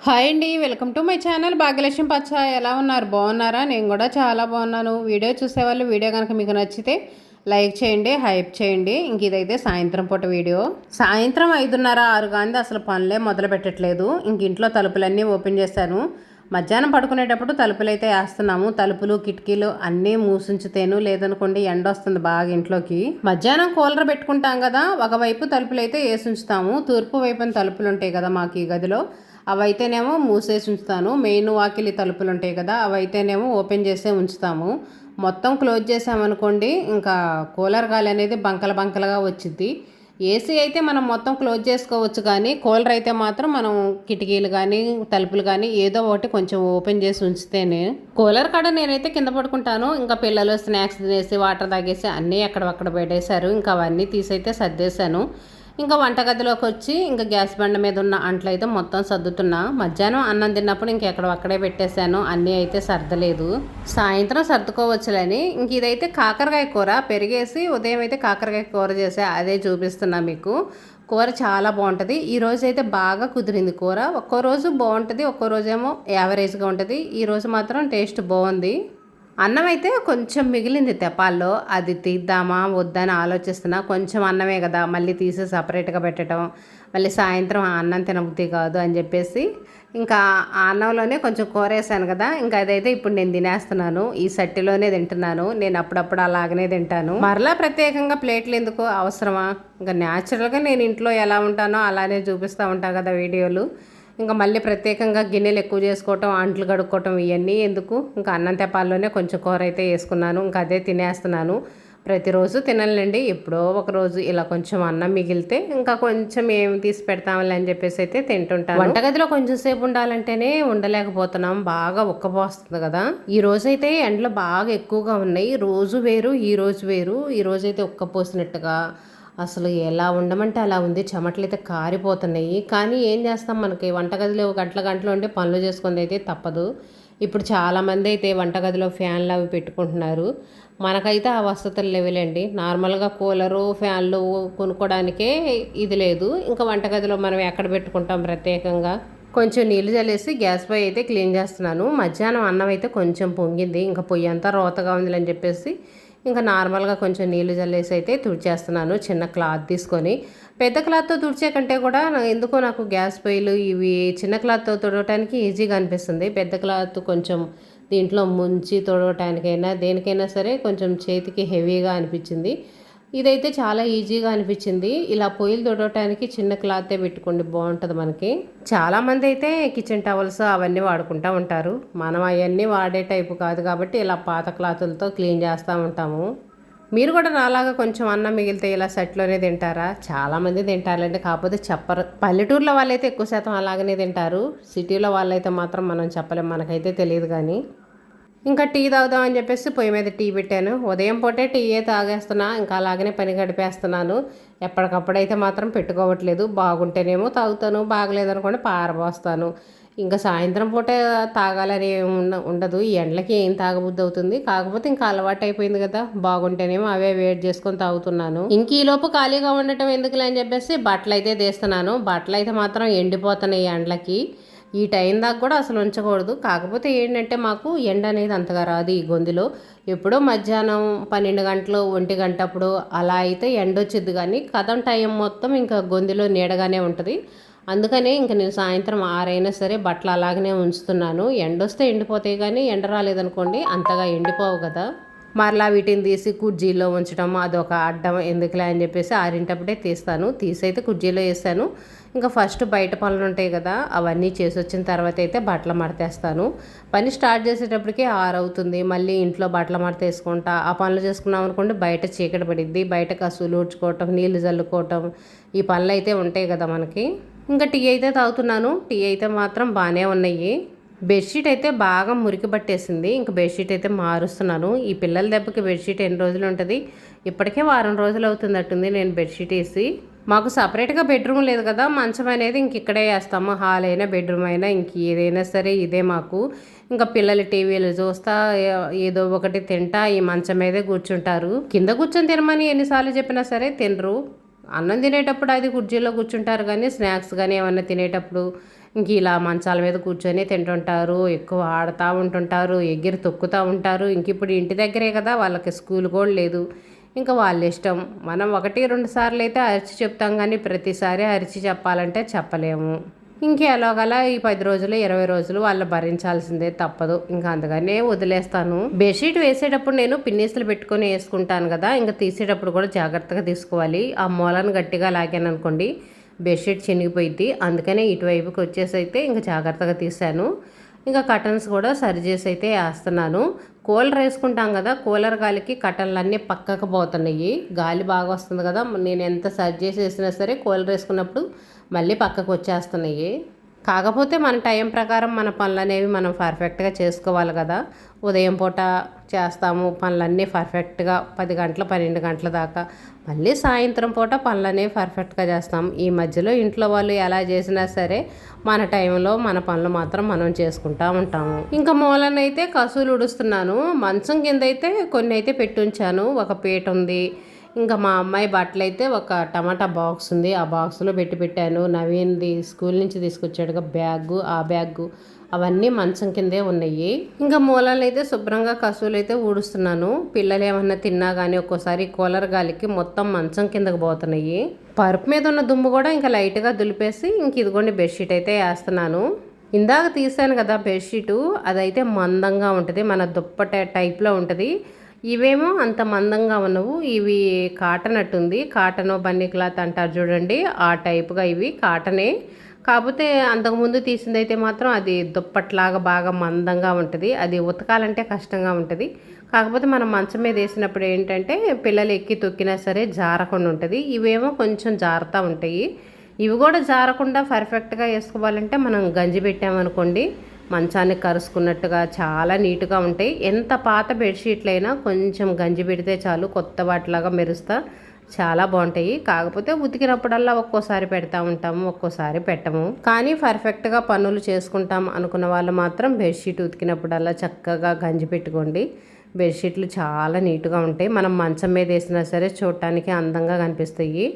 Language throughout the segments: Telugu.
హాయ్ అండి, welcome to my channel Bhagyalakshmi పచ్చ. ఎలా ఉన్నారు? బాగున్నారా? నేను కూడా చాలా బాగున్నాను. వీడియో చూసేవాళ్ళు వీడియో కనుక మీకు నచ్చితే లైక్ చేయండి, హైప్ చేయండి. ఇంక ఇదైతే సాయంత్రం పూట వీడియో. సాయంత్రం 5:30-6 కానీ అసలు పనులే మొదలు పెట్టట్లేదు. ఇంక ఇంట్లో తలుపులన్నీ ఓపెన్ చేశాను. మధ్యాహ్నం పడుకునేటప్పుడు తలుపులు అయితే వేస్తున్నాము. తలుపులు కిటికీలు అన్నీ మూసించుతేను, లేదనుకోండి ఎండ వస్తుంది బాగా ఇంట్లోకి. మధ్యాహ్నం కూలర్ పెట్టుకుంటాం కదా, ఒకవైపు తలుపులు అయితే వేసి ఉంచుతాము. తూర్పు వైపున తలుపులు ఉంటాయి కదా మాకు ఈ గదిలో, అవైతేనేమో మూసేసి ఉంచుతాను. మెయిన్ వాకిలి తలుపులు ఉంటాయి కదా, అవైతేనేమో ఓపెన్ చేసే ఉంచుతాము. మొత్తం క్లోజ్ చేసామనుకోండి ఇంకా కూలర్ గాలి అనేది బంకలుగా వచ్చింది. ఏసీ అయితే మనం మొత్తం క్లోజ్ చేసుకోవచ్చు, కానీ కూలర్ అయితే మాత్రం మనం కిటికీలు కానీ తలుపులు కానీ ఏదో ఒకటి కొంచెం ఓపెన్ చేసి ఉంచితేనే. కూలర్ కాడ నేనైతే కింద పడుకుంటాను. ఇంకా పిల్లలు స్నాక్స్ తినేసి వాటర్ తాగేసి అన్నీ అక్కడ పెట్టేశారు. ఇంకా అవన్నీ తీసైతే సర్దేశాను. ఇంకా వంటగదిలోకి వచ్చి ఇంకా గ్యాస్ బండ మీద ఉన్న అంట్లు అయితే మొత్తం సర్దుతున్నా. మధ్యాహ్నం అన్నం తిన్నప్పుడు ఇంకెక్కడక్కడే పెట్టేశాను, అన్నీ అయితే సర్దలేదు. సాయంత్రం సర్దుకోవచ్చులని ఇంక ఇదైతే కాకరకాయ కూర పెరిగేసి ఉదయం అయితే కాకరకాయ కూర చేసా, అదే చూపిస్తున్నా మీకు. కూర చాలా బాగుంటుంది. ఈరోజు అయితే బాగా కుదిరింది కూర. ఒక్కో రోజు బాగుంటుంది, ఒక్కో రోజేమో యావరేజ్గా ఉంటుంది. ఈరోజు మాత్రం టేస్ట్ బాగుంది. అన్నం అయితే కొంచెం మిగిలింది తెపాల్లో, అది తీద్దామా వద్దని ఆలోచిస్తున్నా. కొంచెం అన్నమే కదా, మళ్ళీ తీసి సపరేట్గా పెట్టడం, మళ్ళీ సాయంత్రం అన్నం తినబుద్ధి కాదు అని చెప్పేసి ఇంకా ఆ అన్నంలోనే కొంచెం కూర వేసాను కదా, ఇంకా అదైతే ఇప్పుడు నేను తినేస్తున్నాను. ఈ సట్టిలోనే తింటున్నాను. నేను అప్పుడప్పుడు అలాగనే తింటాను. మరలా ప్రత్యేకంగా ప్లేట్లు ఎందుకు అవసరమా? ఇంకా న్యాచురల్గా నేను ఇంట్లో ఎలా ఉంటానో అలానే చూపిస్తూ ఉంటాను కదా వీడియోలు. ఇంకా మళ్ళీ ప్రత్యేకంగా గిన్నెలు ఎక్కువ చేసుకోవటం, అంట్లు కడుక్కోవటం ఇవన్నీ ఎందుకు? ఇంకా అన్నం తెపాల్లోనే కొంచెం కూర అయితే వేసుకున్నాను. ఇంకా అదే తినేస్తున్నాను. ప్రతిరోజు తినాలండి, ఎప్పుడో ఒకరోజు ఇలా కొంచెం అన్నం మిగిలితే ఇంకా కొంచెం ఏమి తీసి పెడతామని అని చెప్పేసి అయితే తింటుంటాను. వంటగదిలో కొంచెం సేపు ఉండాలంటేనే ఉండలేకపోతున్నాం, బాగా ఉక్కపోస్తుంది కదా. ఈ రోజైతే ఎండలు బాగా ఎక్కువగా ఉన్నాయి. రోజు వేరు, ఈ రోజు వేరు. ఈ రోజైతే ఉక్కపోసినట్టుగా అసలు ఎలా ఉండమంటే అలా ఉంది. చెమటలు అయితే కారిపోతున్నాయి. కానీ ఏం చేస్తాం, మనకి వంటగదిలో గంటలు ఉండి పనులు చేసుకుని అయితే తప్పదు. ఇప్పుడు చాలామంది అయితే వంటగదిలో ఫ్యాన్లు అవి పెట్టుకుంటున్నారు. మనకైతే ఆ వసతులు లేవులేండి. నార్మల్గా కూలరు ఫ్యాన్లు కొనుక్కోవడానికే ఇది లేదు. ఇంకా వంటగదిలో మనం ఎక్కడ పెట్టుకుంటాం ప్రత్యేకంగా. కొంచెం నీళ్ళు చల్లేసి గ్యాస్ పొయ్యి అయితే క్లీన్ చేస్తున్నాను. మధ్యాహ్నం అన్నం అయితే కొంచెం పొంగింది. ఇంకా పొయ్యి అంతా రోతగా ఉందని చెప్పేసి ఇంకా నార్మల్గా కొంచెం నీళ్ళు చల్లేసి అయితే తుడిచేస్తున్నాను. చిన్న క్లాత్ తీసుకొని, పెద్ద క్లాత్తో తుడిచే కంటే కూడా ఎందుకో నాకు గ్యాస్ పొయ్యిలు ఇవి చిన్న క్లాత్తో తుడవటానికి ఈజీగా అనిపిస్తుంది. పెద్ద క్లాత్ కొంచెం దీంట్లో ముంచి తుడవటానికైనా దేనికైనా సరే కొంచెం చేతికి హెవీగా అనిపించింది. ఇదైతే చాలా ఈజీగా అనిపించింది. ఇలా పొయ్యిలు తుడవటానికి చిన్న క్లాతే పెట్టుకోండి, బాగుంటుంది మనకి. చాలామంది అయితే కిచెన్ టవల్స్ అవన్నీ వాడుకుంటూ ఉంటారు. మనం అవన్నీ వాడే టైపు కాదు కాబట్టి ఇలా పాత క్లాతులతో క్లీన్ చేస్తూ ఉంటాము. మీరు కూడా నాలాగా కొంచెం అన్నం మిగిలితే ఇలా సెట్లోనే తింటారా? చాలామంది తింటారండి, కాకపోతే చెప్పరు. పల్లెటూరులో వాళ్ళైతే ఎక్కువ శాతం అలాగనే తింటారు. సిటీలో వాళ్ళైతే మాత్రం మనం చెప్పలేం, మనకైతే తెలియదు. కానీ ఇంకా టీ తాగుదామని చెప్పేసి పొయ్యి మీద టీ పెట్టాను. ఉదయం పూటే టీయే తాగేస్తున్నా, ఇంకా అలాగనే పని గడిపేస్తున్నాను. ఎప్పటికప్పుడైతే మాత్రం పెట్టుకోవట్లేదు. బాగుంటేనేమో తాగుతాను, బాగలేదనుకోండి పారబోస్తాను. ఇంకా సాయంత్రం పూట తాగాలని ఉండదు. ఈ ఎండలకి ఏం తాగబుద్ధి అవుతుంది. కాకపోతే ఇంకా అలవాటు అయిపోయింది కదా, బాగుంటేనేమో అవే వేడి చేసుకొని తాగుతున్నాను. ఇంక ఈలోపు ఖాళీగా ఉండటం ఎందుకులే అని చెప్పేసి బట్టలు అయితే తీస్తున్నాను. బట్టలు అయితే మాత్రం ఎండిపోతున్నాయి ఎండలకి. ఈ టైం దాకా కూడా అసలు ఉంచకూడదు. కాకపోతే ఏంటంటే మాకు ఎండ అనేది అంతగా రాదు ఈ గొంతులో. ఎప్పుడో మధ్యాహ్నం 12 గంటలు 1 గంట అప్పుడు అలా అయితే ఎండ వచ్చింది, కానీ కథం టైం మొత్తం ఇంకా గొంతులో నీడగానే ఉంటుంది. అందుకనే ఇంకా నేను సాయంత్రం 6 అయినా సరే బట్టలు అలాగనే ఉంచుతున్నాను. ఎండ వస్తే ఎండిపోతాయి, కానీ ఎండ రాలేదనుకోండి అంతగా ఎండిపోవు కదా. మరలా వీటిని తీసి కుర్జీలో ఉంచడం అదొక అడ్డం ఎందుకులే అని చెప్పేసి 6 తీస్తాను. తీసైతే కుర్జీలో వేస్తాను. ఇంకా ఫస్ట్ బయట పనులు ఉంటాయి కదా, అవన్నీ చేసి వచ్చిన తర్వాత అయితే బట్టలు మడతేస్తాను. పని స్టార్ట్ చేసేటప్పటికే 6 అవుతుంది. మళ్ళీ ఇంట్లో బట్టలు మడతేసుకుంటా ఆ పనులు చేసుకున్నాం అనుకోండి, బయట చీకటి పడిద్ది. బయట కసులు ఊడ్చుకోవటం, నీళ్లు చల్లుకోవటం, ఈ పనులు అయితే ఉంటాయి కదా మనకి. ఇంకా టీ అయితే తాగుతున్నాను. టీ అయితే మాత్రం బాగానే ఉన్నాయి. బెడ్షీట్ అయితే బాగా మురికి పట్టేసింది. ఇంక బెడ్షీట్ అయితే మారుస్తున్నాను. ఈ పిల్లల దెబ్బకి బెడ్షీట్ ఎన్ని రోజులు ఉంటుంది? ఇప్పటికే వారం రోజులు అవుతున్నట్టుంది నేను బెడ్షీట్ వేసి. మాకు సపరేట్గా బెడ్రూమ్ లేదు కదా, మంచం అనేది ఇంక ఇక్కడే వేస్తాము. హాల్ అయినా బెడ్రూమ్ అయినా ఇంక ఏదైనా సరే ఇదే మాకు. ఇంకా పిల్లలు టీవీలు చూస్తా ఏదో ఒకటి తింటా ఈ మంచం మీదే కూర్చుంటారు. కింద కూర్చొని తినమని ఎన్నిసార్లు చెప్పినా సరే తినరు. అన్నం తినేటప్పుడు అది కుర్చీలో కూర్చుంటారు, కానీ స్నాక్స్ కానీ ఏమన్నా తినేటప్పుడు ఇంక ఇలా మంచాల మీద కూర్చొని తింటుంటారు, ఎక్కువ ఆడుతూ ఉంటుంటారు, ఎగిరి తొక్కుతూ ఉంటారు. ఇంక ఇప్పుడు ఇంటి దగ్గరే కదా, వాళ్ళకి స్కూల్ కూడా లేదు. ఇంకా వాళ్ళ ఇష్టం. మనం 1, 2 సార్లు అయితే అరిచి చెప్తాం, కానీ ప్రతిసారి అరిచి చెప్పాలంటే చెప్పలేము. ఎలాగలా ఈ 10 రోజులు 20 రోజులు వాళ్ళు భరించాల్సిందే, తప్పదు. ఇంకా అందుకనే వదిలేస్తాను. బెడ్షీట్ వేసేటప్పుడు నేను పిన్నీసులు పెట్టుకొని వేసుకుంటాను కదా, ఇంకా తీసేటప్పుడు కూడా జాగ్రత్తగా తీసుకోవాలి. ఆ మూలను గట్టిగా లాగాను అనుకోండి, బెడ్షీట్ చినిగిపోయింది. అందుకనే ఇటువైపుకి వచ్చేసి అయితే ఇంకా జాగ్రత్తగా తీసాను. ఇంకా కటన్స్ కూడా సరి చేసి అయితే వేస్తున్నాను. కూలర్ వేసుకుంటాం కదా, కూలర్ గాలికి కటన్లన్నీ పక్కకు పోతున్నాయి. గాలి బాగా వస్తుంది కదా, నేను ఎంత సరి చేసి వేసినా సరే కూలర్ వేసుకున్నప్పుడు మళ్ళీ పక్కకు వచ్చేస్తున్నాయి. కాకపోతే మన టైం ప్రకారం మన పనులు అనేవి మనం పర్ఫెక్ట్గా చేసుకోవాలి కదా. ఉదయం పూట చేస్తాము పనులన్నీ పర్ఫెక్ట్గా 10 గంటల 12 గంటల దాకా, మళ్ళీ సాయంత్రం పూట పనులు అనేవి పర్ఫెక్ట్గా చేస్తాం. ఈ మధ్యలో ఇంట్లో వాళ్ళు ఎలా చేసినా సరే మన టైంలో మన పనులు మాత్రం మనం చేసుకుంటూ ఉంటాము. ఇంకా మూలనైతే కసువులు ఉడుస్తున్నాను. మంచం కింద అయితే కొన్ని అయితే పెట్టి ఉంచాను. ఒక పీట ఉంది. ఇంకా మా అమ్మాయి బట్టలు అయితే ఒక టమాటా బాక్స్ ఉంది, ఆ బాక్స్లో పెట్టాను. నవీన్ది స్కూల్ నుంచి తీసుకొచ్చాడుగా బ్యాగు, ఆ బ్యాగు అవన్నీ మంచం కిందే ఉన్నాయి. ఇంకా మూలాలు అయితే శుభ్రంగా కసువులు అయితే ఊడుస్తున్నాను. పిల్లలు ఏమన్నా తిన్నా కానీ ఒక్కోసారి కూలర్ గాలికి మొత్తం మంచం కిందకు పోతున్నాయి. పరుపు మీద ఉన్న దుమ్ము కూడా ఇంకా లైట్గా దులిపేసి ఇంక ఇదిగోండి బెడ్షీట్ అయితే వేస్తున్నాను. ఇందాక తీసాను కదా బెడ్షీటు, అదైతే మందంగా ఉంటుంది, మన దుప్పట టైప్లో ఉంటుంది. ఇవేమో అంత మందంగా ఉన్నవు, ఇవి కాటన్ అట్టుంది. కాటన్ బన్నీ క్లాత్ అంటారు చూడండి, ఆ టైపుగా ఇవి కాటనే. కాకపోతే అంతకుముందు తీసింది అయితే మాత్రం అది దుప్పట్లాగా బాగా మందంగా ఉంటుంది. అది ఉతకాలంటే కష్టంగా ఉంటుంది. కాకపోతే మనం మంచం మీద వేసినప్పుడు ఏంటంటే పిల్లలు ఎక్కి తొక్కినా సరే జారకుండా ఉంటుంది. ఇవేమో కొంచెం జారుతూ ఉంటాయి. ఇవి కూడా జారకుండా పర్ఫెక్ట్గా వేసుకోవాలంటే మనం గంజి పెట్టామనుకోండి, మంచాన్ని కరుసుకున్నట్టుగా చాలా నీట్గా ఉంటాయి. ఎంత పాత బెడ్షీట్లైనా కొంచెం గంజి పెడితే చాలు, కొత్త వాటిలాగా మెరుస్తా చాలా బాగుంటాయి. కాకపోతే ఉతికినప్పుడల్లా ఒక్కోసారి పెడతా ఉంటాము, ఒక్కోసారి పెట్టము. కానీ పర్ఫెక్ట్గా పనులు చేసుకుంటాం అనుకున్న వాళ్ళు మాత్రం బెడ్షీట్ ఉతికినప్పుడల్లా చక్కగా గంజి పెట్టుకోండి. బెడ్షీట్లు చాలా నీట్గా ఉంటాయి. మనం మంచం మీద వేసినా సరే చూడటానికి అందంగా కనిపిస్తాయి.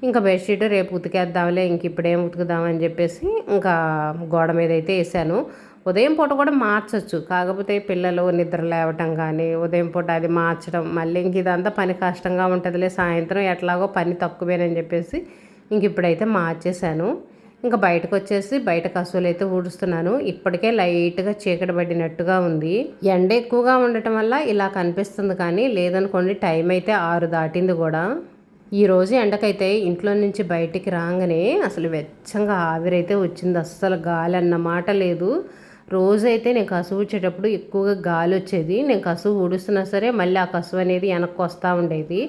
ఇంకా బెడ్షీట్ రేపు ఉతికేద్దాంలే, ఇంక ఇప్పుడేం ఉతుకుదామని చెప్పేసి ఇంకా గోడ మీద అయితే వేసాను. ఉదయం పూట కూడా మార్చచ్చు, కాకపోతే పిల్లలు నిద్ర లేవటం కానీ ఉదయం పూట అది మార్చడం మళ్ళీ ఇంక ఇదంతా పని కష్టంగా ఉంటుందిలే, సాయంత్రం ఎట్లాగో పని తక్కువేనని చెప్పేసి ఇంక ఇప్పుడైతే మార్చేశాను. ఇంకా బయటకు వచ్చేసి బయట కసువులు అయితే ఊడుస్తున్నాను. ఇప్పటికే లైట్గా చీకటి పడినట్టుగా ఉంది. ఎండ ఎక్కువగా ఉండటం వల్ల ఇలా కనిపిస్తుంది, కానీ లేదనుకోండి టైం అయితే 6 దాటింది కూడా. ఈరోజు ఎండకైతే ఇంట్లో నుంచి బయటికి రాగానే అసలు వెచ్చంగా ఆవిరైతే వచ్చింది, అస్సలు గాలి అన్న మాట లేదు. రోజైతే నేను కసువు వచ్చేటప్పుడు ఎక్కువగా గాలి వచ్చేది. నేను కసువు ఊడుస్తున్నా సరే మళ్ళీ ఆ కసువు అనేది వెనక్కి వస్తూ ఉండేది.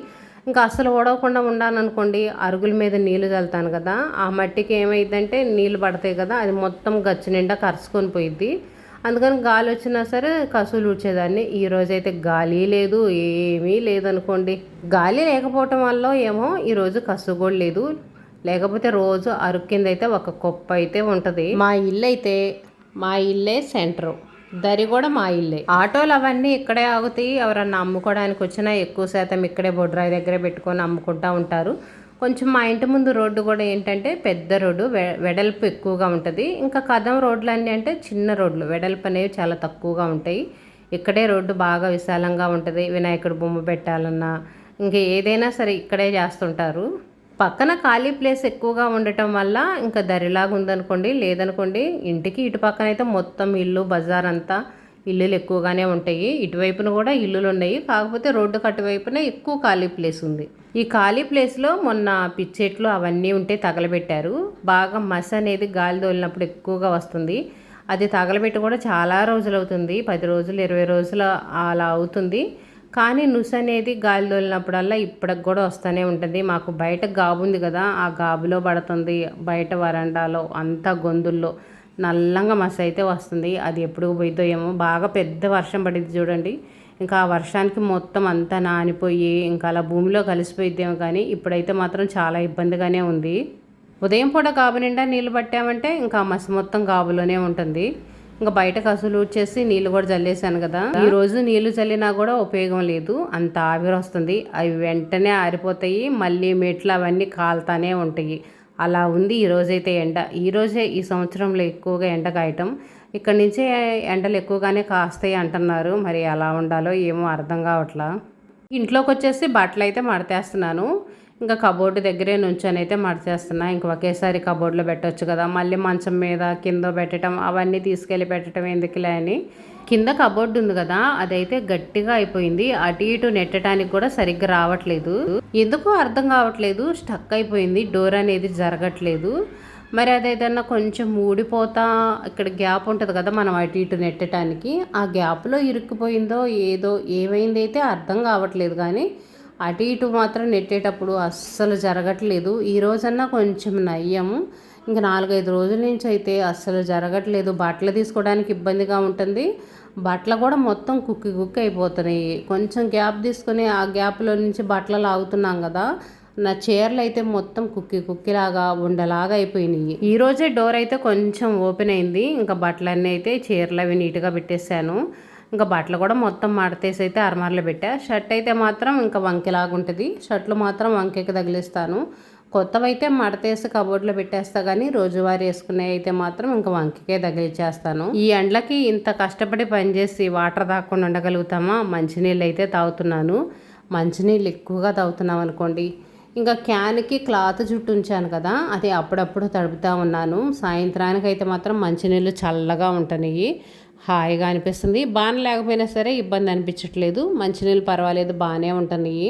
ఇంకా అస్సలు ఊడవకుండా ఉండాలనుకోండి, అరుగుల మీద నీళ్లు చల్లుతాను కదా, ఆ మట్టికి ఏమైందంటే నీళ్ళు పడతాయి కదా, అది మొత్తం గచ్చు నిండా కరుచుకొని పోయిద్ది. అందుకని గాలి వచ్చినా సరే కసువులు ఊడ్చేదాన్ని. ఈరోజైతే గాలి లేదు, ఏమీ లేదనుకోండి. గాలి లేకపోవటం వల్ల ఏమో ఈరోజు కసువు కూడా లేదు. లేకపోతే రోజు అరుగు కింద అయితే ఒక కుప్ప అయితే ఉంటుంది. మా ఇల్లే సెంటరు, దరి కూడా మా ఇల్లే. ఆటోలు అవన్నీ ఇక్కడే ఆగుతాయి. ఎవరన్నా అమ్ముకోవడానికి వచ్చినా ఎక్కువ శాతం ఇక్కడే బొడ్రాయి దగ్గరే పెట్టుకొని అమ్ముకుంటూ ఉంటారు. కొంచెం మా ఇంటి ముందు రోడ్డు కూడా ఏంటంటే పెద్ద రోడ్డు, వెడల్పు ఎక్కువగా ఉంటుంది. ఇంకా కదం రోడ్లు అన్నీ అంటే చిన్న రోడ్లు, వెడల్పు అనేవి చాలా తక్కువగా ఉంటాయి. ఇక్కడే రోడ్డు బాగా విశాలంగా ఉంటుంది. వినాయకుడు బొమ్మ పెట్టాలన్నా ఇంకా ఏదైనా సరే ఇక్కడే చేస్తుంటారు. పక్కన ఖాళీ ప్లేస్ ఎక్కువగా ఉండటం వల్ల ఇంకా దరిలాగా ఉందనుకోండి, లేదనుకోండి ఇంటికి ఇటు పక్కన అయితే మొత్తం ఇల్లు బజార్ అంతా ఇల్లులు ఎక్కువగానే ఉంటాయి. ఇటువైపున కూడా ఇల్లులు ఉన్నాయి, కాకపోతే రోడ్డు కట్టువైపున ఎక్కువ ఖాళీ ప్లేస్ ఉంది. ఈ ఖాళీ ప్లేస్లో మొన్న పిచ్చెట్లు అవన్నీ ఉంటే తగలబెట్టారు. బాగా మస అనేది గాలి తోలినప్పుడు ఎక్కువగా వస్తుంది. అది తగలబెట్టి కూడా చాలా రోజులు అవుతుంది, 10 రోజులు 20 రోజులు అలా అవుతుంది. కానీ నుసు అనేది గాలి తోలినప్పుడల్లా ఇప్పటికి కూడా వస్తూనే ఉంటుంది. మాకు బయట గాబు ఉంది కదా, ఆ గాబులో పడుతుంది. బయట వరండాలో అంతా గొంతుల్లో నల్లంగా మస అయితే వస్తుంది. అది ఎప్పుడు పోయిద్దో ఏమో. బాగా పెద్ద వర్షం పడింది చూడండి, ఇంకా ఆ వర్షానికి మొత్తం అంతా నానిపోయి ఇంకా అలా భూమిలో కలిసిపోయిద్దేమో. కానీ ఇప్పుడైతే మాత్రం చాలా ఇబ్బందిగానే ఉంది. ఉదయం పూట గాబు నిండా నీళ్ళు పట్టామంటే ఇంకా మస మొత్తం గాబులోనే ఉంటుంది. ఇంకా బయట కసులు ఊడ్చేసి నీళ్ళు కూడా చల్లేసాను కదా. ఈరోజు నీళ్లు చల్లినా కూడా ఉపయోగం లేదు, అంత ఆవిరి వస్తుంది. అవి వెంటనే ఆరిపోతాయి, మళ్ళీ మెట్లు అవన్నీ కాలుతానే ఉంటాయి. అలా ఉంది ఈరోజైతే ఎండ. ఈరోజే ఈ సంవత్సరంలో ఎక్కువగా ఎండ కాయటం. ఇక్కడి నుంచే ఎండలు ఎక్కువగానే కాస్తాయి అంటున్నారు. మరి ఎలా ఉండాలో ఏమో అర్థం కావట్లా. ఇంట్లోకి వచ్చేసి బట్టలు అయితే మడతేస్తున్నాను. ఇంకా కబోర్డు దగ్గరే నుంచొని అయితే మడతేస్తున్నా. ఇంక ఒకేసారి కబోర్డులో పెట్టవచ్చు కదా, మళ్ళీ మంచం మీద కింద పెట్టడం అవన్నీ తీసుకెళ్ళి పెట్టడం ఎందుకులే అని. కింద కబోర్డు ఉంది కదా, అదైతే గట్టిగా అయిపోయింది. అటు ఇటు నెట్టడానికి కూడా సరిగ్గా రావట్లేదు. ఎందుకో అర్థం కావట్లేదు, స్టక్ అయిపోయింది. డోర్ అనేది జరగట్లేదు. మరి అదేదన్నా కొంచెం ఊడిపోతా ఇక్కడ గ్యాప్ ఉంటుంది కదా మనం అటు ఇటు నెట్టడానికి, ఆ గ్యాప్లో ఇరుక్కుపోయిందో ఏదో ఏమైంది అయితే అర్థం కావట్లేదు. కానీ అటు ఇటు మాత్రం నెట్టేటప్పుడు అస్సలు జరగట్లేదు. ఈ రోజన్నా కొంచెం నయ్యము. ఇంక 4-5 రోజుల నుంచి అయితే అస్సలు జరగట్లేదు. బట్టలు తీసుకోవడానికి ఇబ్బందిగా ఉంటుంది. బట్టలు కూడా మొత్తం కుక్కి కుక్కి అయిపోతున్నాయి. కొంచెం గ్యాప్ తీసుకొని ఆ గ్యాప్లో నుంచి బట్టలు లాగుతున్నాం కదా, నా చీరలు అయితే మొత్తం కుక్కి కుక్కిలాగా ఉండలాగా అయిపోయినాయి. ఈ రోజే డోర్ అయితే కొంచెం ఓపెన్ అయింది. ఇంకా బట్టలన్నీ అయితే చీరలు అవి నీట్గా పెట్టేశాను. ఇంకా బట్టలు కూడా మొత్తం మడతేసి అయితే అరమార్లో పెట్టా. షర్ట్ అయితే మాత్రం ఇంకా వంకెలాగా ఉంటుంది. షర్ట్లు మాత్రం వంకెకి తగిలిస్తాను. కొత్తవైతే మడతేసి కబోర్డ్లో పెట్టేస్తా, కానీ రోజువారీ వేసుకునే అయితే మాత్రం ఇంకా వంకకే తగిలిచ్చేస్తాను. ఈ ఎండలకి ఇంత కష్టపడి పనిచేసి వాటర్ తాగకుండా ఉండగలుగుతామా? మంచినీళ్ళు అయితే తాగుతున్నాను. మంచినీళ్ళు ఎక్కువగా తాగుతున్నాం అనుకోండి. ఇంకా క్యాన్కి క్లాత్ చుట్టూ ఉంచాను కదా, అది అప్పుడప్పుడు తడుపుతూ ఉన్నాను. సాయంత్రానికి అయితే మాత్రం మంచినీళ్ళు చల్లగా ఉంటున్నాయి, హాయిగా అనిపిస్తుంది. బాగా లేకపోయినా సరే ఇబ్బంది అనిపించట్లేదు. మంచినీళ్ళు పర్వాలేదు, బాగానే ఉంటున్నాయి.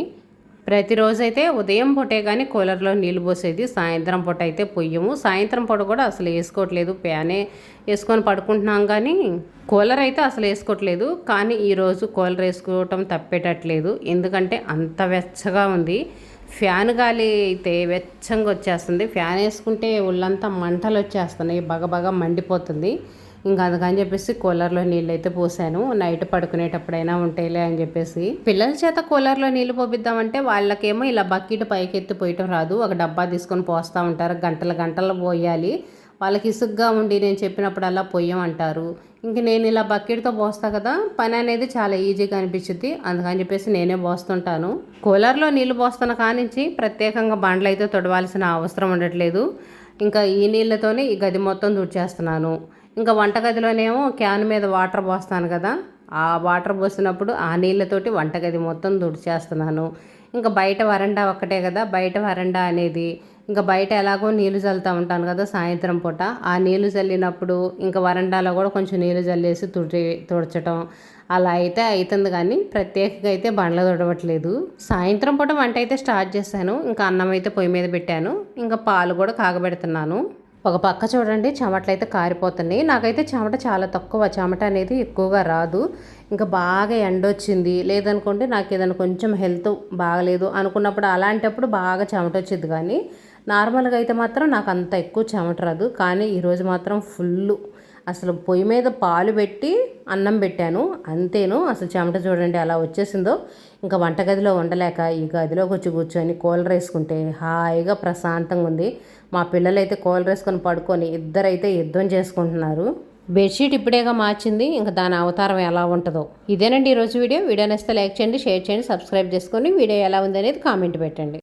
ప్రతిరోజు అయితే ఉదయం పూటే కానీ కూలర్లో నీళ్ళు పోసేది, సాయంత్రం పూట అయితే పొయ్యము. సాయంత్రం పూట కూడా అసలు వేసుకోవట్లేదు, ఫ్యానే వేసుకొని పడుకుంటున్నాం. కానీ కూలర్ అయితే అసలు వేసుకోవట్లేదు. కానీ ఈరోజు కూలర్ వేసుకోవటం తప్పేటట్లేదు, ఎందుకంటే అంత వెచ్చగా ఉంది. ఫ్యాన్ గాలి అయితే వెచ్చంగా వచ్చేస్తుంది. ఫ్యాన్ వేసుకుంటే ఒళ్ళంతా మంటలు వచ్చేస్తున్నాయి, బగబగా మండిపోతుంది. ఇంకా అందుకని చెప్పేసి కూలర్లో నీళ్ళు అయితే పోసాను. నైట్ పడుకునేటప్పుడైనా ఉంటాయిలే అని చెప్పేసి. పిల్లల చేత కూలర్లో నీళ్ళు పోపిద్దామంటే వాళ్ళకేమో ఇలా బకెట్ పైకి ఎత్తి పోయటం రాదు. ఒక డబ్బా తీసుకొని పోస్తూ ఉంటారు, గంటలు పోయాలి. వాళ్ళకి ఇసుగ్గా ఉండి నేను చెప్పినప్పుడల్లా పొయ్యమంటారు. ఇంక నేను ఇలా బకెట్తో పోస్తా కదా, పని అనేది చాలా ఈజీగా అనిపించింది. అందుకని చెప్పేసి నేనే పోస్తుంటాను. కూలర్లో నీళ్ళు పోస్తున్న కానించి ప్రత్యేకంగా బండ్లు అయితే తొడవాల్సిన అవసరం ఉండట్లేదు. ఇంకా ఈ నీళ్ళతోనే ఈ గది మొత్తం తుడిచేస్తున్నాను. ఇంకా వంటగదిలోనేమో క్యాన్ మీద వాటర్ పోస్తాను కదా, ఆ వాటర్ పోసినప్పుడు ఆ నీళ్ళతోటి వంటగది మొత్తం తుడిచేస్తున్నాను. ఇంకా బయట వరండా ఒక్కటే కదా, బయట వరండా అనేది ఇంకా బయట ఎలాగో నీళ్ళు చల్లుతూ ఉంటాను కదా సాయంత్రం పూట, ఆ నీళ్ళు చల్లినప్పుడు ఇంకా వరండాలో కూడా కొంచెం నీళ్ళు చల్లేసి తుడచటం అలా అయితే అవుతుంది. కానీ ప్రత్యేకంగా అయితే బండ్లు తుడవట్లేదు. సాయంత్రం పూట వంట అయితే స్టార్ట్ చేశాను. ఇంకా అన్నం అయితే పొయ్యి మీద పెట్టాను. ఇంకా పాలు కూడా కాగబెడుతున్నాను. ఒక పక్క చూడండి చెమటలు అయితే కారిపోతున్నాయి. నాకైతే చెమట చాలా తక్కువ, చెమట అనేది ఎక్కువగా రాదు. ఇంకా బాగా ఎండొచ్చింది లేదనుకోండి, నాకు ఏదైనా కొంచెం హెల్త్ బాగలేదు అనుకున్నప్పుడు అలాంటప్పుడు బాగా చెమట వచ్చింది. కానీ నార్మల్గా అయితే మాత్రం నాకు అంత ఎక్కువ చెమట రాదు. కానీ ఈరోజు మాత్రం ఫుల్, అసలు పొయ్యి మీద పాలు పెట్టి అన్నం పెట్టాను అంతేను, అసలు చెమట చూడండి అలా వచ్చేసిందో. ఇంకా వంటగదిలో ఉండలేక ఈ గదిలోకి వచ్చి కూర్చొని కూలర్ వేసుకుంటే హాయిగా ప్రశాంతంగా ఉంది. మా పిల్లలు అయితే కూలర్ వేసుకొని పడుకొని ఇద్దరైతే యుద్ధం చేసుకుంటున్నారు. బెడ్షీట్ ఇప్పుడేగా మార్చింది, ఇంకా దాని అవతారం ఎలా ఉంటుందో. ఇదేనండి ఈరోజు వీడియో. వీడియో నచ్చితే లైక్ చేయండి, షేర్ చేయండి, సబ్స్క్రైబ్ చేసుకొని వీడియో ఎలా ఉంది అనేది కామెంట్ పెట్టండి.